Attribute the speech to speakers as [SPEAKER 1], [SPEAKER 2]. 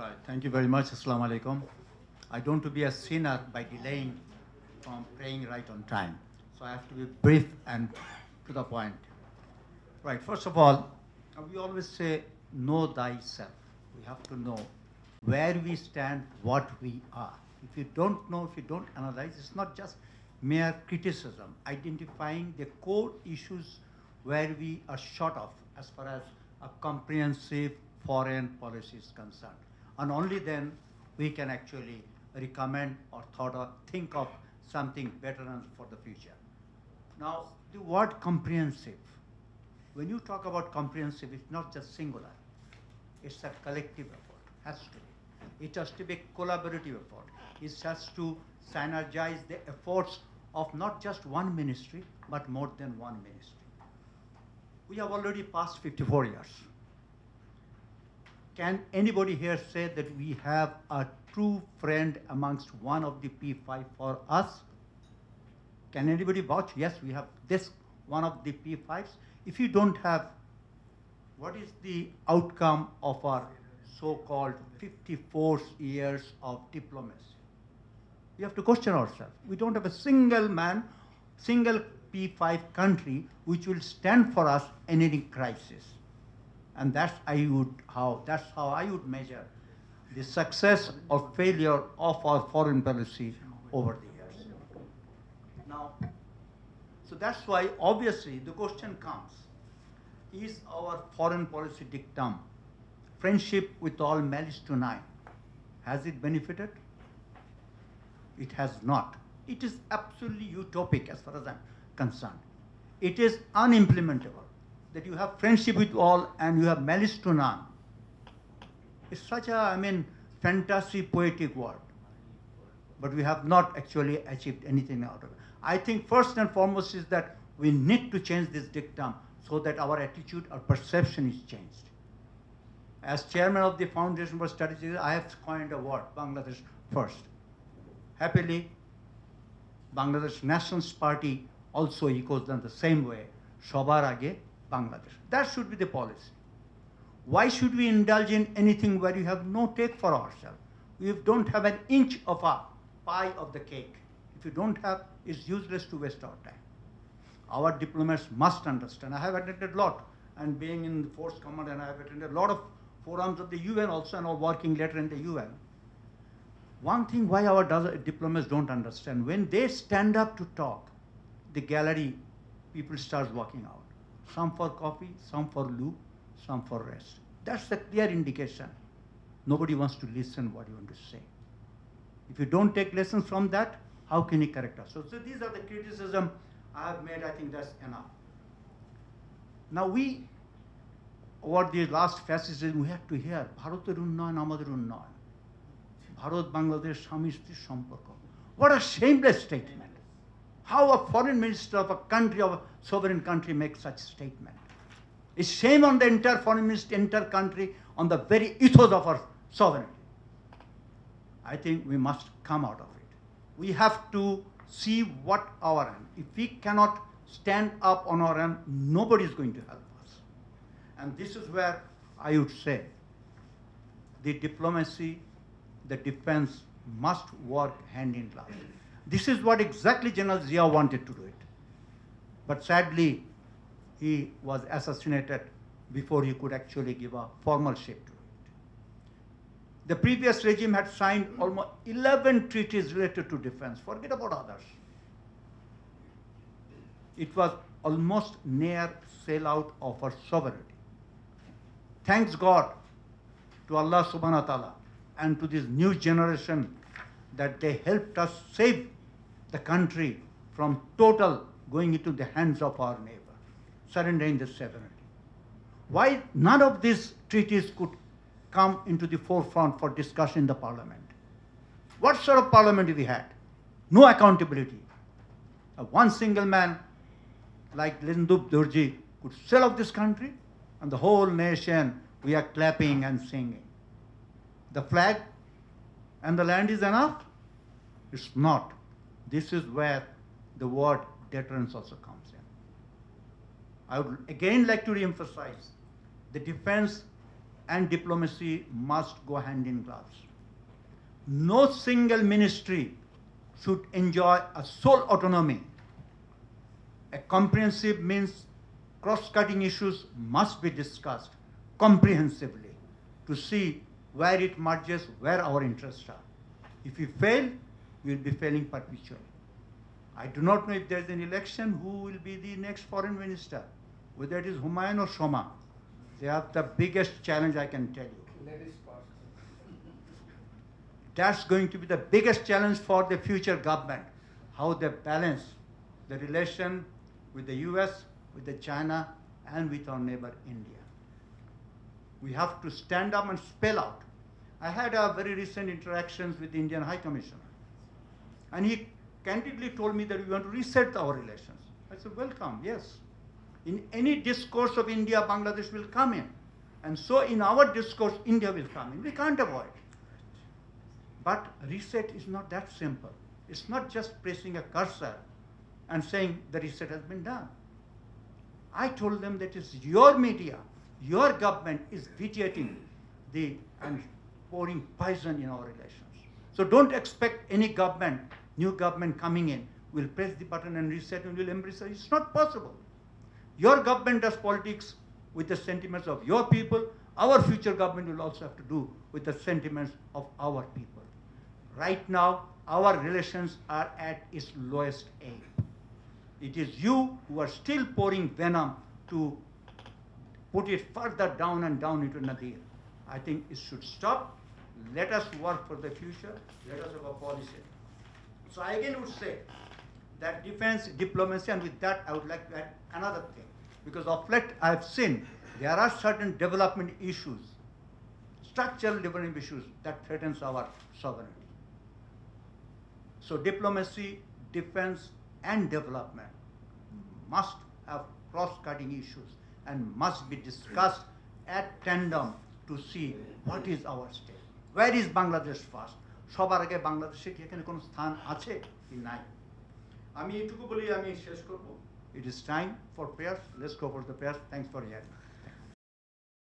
[SPEAKER 1] Right. Thank you very much. Assalamu alaikum. I don't want to be a sinner by delaying from praying right on time. So I have to be brief and to the point. Right. First of all, we always say, know thyself. We have to know where we stand, what we are. If you don't know, if you don't analyze, it's not just mere criticism, identifying the core issues where we are short of as far as a comprehensive foreign policy is concerned. And only then we can actually recommend or think of something better for the future. Now, the word comprehensive, when you talk about comprehensive, it's not just singular. It's a collective effort, has to be. It has to be a collaborative effort. It has to synergize the efforts of not just one ministry, but more than one ministry. We have already passed 54 years. Can anybody here say that we have a true friend amongst one of the P5 for us? Can anybody vouch? Yes, we have this one of the P5s. If you don't have, what is the outcome of our so-called 54 years of diplomacy? We have to question ourselves. We don't have a single man, single P5 country which will stand for us in any crisis. And that's how I would measure the success or failure of our foreign policy over the years. Now, so that's why obviously the question comes, is our foreign policy dictum, friendship with all malice to none, has it benefited? It has not. It is absolutely utopic as far as I'm concerned. It is unimplementable that you have friendship with all and you have malice to none. It's such a, fantasy poetic word. But we have not actually achieved anything out of it. I think first and foremost is that we need to change this dictum so that our attitude or perception is changed. As chairman of the Foundation for Strategy, I have coined a word, Bangladesh first. Happily, Bangladesh Nationalist Party also echoes them the same way, Shobar Age Bangladesh. That should be the policy. Why should we indulge in anything where you have no take for ourselves? We don't have an inch of a pie of the cake. If you don't have, it's useless to waste our time. Our diplomats must understand. I have attended a lot, and being in the Force Command, and I have attended a lot of forums of the UN also, and working later in the UN. One thing why our diplomats don't understand, when they stand up to talk, the gallery people start walking out. Some for coffee, some for loo, some for rest. That's a clear indication. Nobody wants to listen what you want to say. If you don't take lessons from that, how can you correct us? So these are the criticism I have made. I think that's enough. Now over the last fascism, we had to hear, Bharater unnayan, amader unnayan. Bharat Bangladesh Swami Stri Samporko. What a shameless statement. How a foreign minister of a country, of a sovereign country, makes such statement. It's shame on the entire foreign minister, entire country, on the very ethos of our sovereignty. I think we must come out of it. We have to see what our end. If we cannot stand up on our end, nobody is going to help us. And this is where I would say the diplomacy, the defense must work hand in glove. This is what exactly General Zia wanted to do it. But sadly, he was assassinated before he could actually give a formal shape to it. The previous regime had signed almost 11 treaties related to defense. Forget about others. It was almost near sellout of our sovereignty. Thanks God to Allah subhanahu wa ta'ala and to this new generation that they helped us save the country from total going into the hands of our neighbor, surrendering the sovereignty. Why none of these treaties could come into the forefront for discussion in the parliament? What sort of parliament we had? No accountability. One single man like Lindup Durji could sell off this country, and the whole nation, we are clapping and singing. The flag and the land is enough? It's not. This is where the word deterrence also comes in. I would again like to reemphasize the defense and diplomacy must go hand in gloves. No single ministry should enjoy a sole autonomy. A comprehensive means cross-cutting issues must be discussed comprehensively to see where it merges, where our interests are. If we fail, we will be failing perpetually. I do not know if there is an election who will be the next foreign minister, whether it is Humayun or Shoma. They are the biggest challenge, I can tell you.
[SPEAKER 2] Ladies first.
[SPEAKER 1] That's going to be the biggest challenge for the future government, how they balance the relation with the US, with the China, and with our neighbor India. We have to stand up and spell out. I had a very recent interactions with the Indian High Commissioner, and he candidly told me that we want to reset our relations. I said, welcome, yes. In any discourse of India, Bangladesh will come in. And so in our discourse, India will come in. We can't avoid. But reset is not that simple. It's not just pressing a cursor and saying the reset has been done. I told them that it's your media, your government is vitiating and pouring poison in our relations. So don't expect any government, new government coming in, will press the button and reset and will embrace it. It's not possible. Your government does politics with the sentiments of your people. Our future government will also have to do with the sentiments of our people. Right now, our relations are at its lowest ebb. It is you who are still pouring venom to put it further down and down into Nadir. I think it should stop. Let us work for the future. Let us have a policy. So I again would say that defense, diplomacy, and with that I would like to add another thing. Because of late I have seen there are certain development issues, structural development issues that threatens our sovereignty. So diplomacy, defense, and development must have cross-cutting issues and must be discussed at tandem to see what is our state. Where is Bangladesh first? সবার আগে বাংলাদেশে কি এখানে কোনো স্থান আছে কি নাই? আমি এটুকু বলি আমি শেষ করব. It is time for prayers. Let's go for the prayers. Thanks for hearing.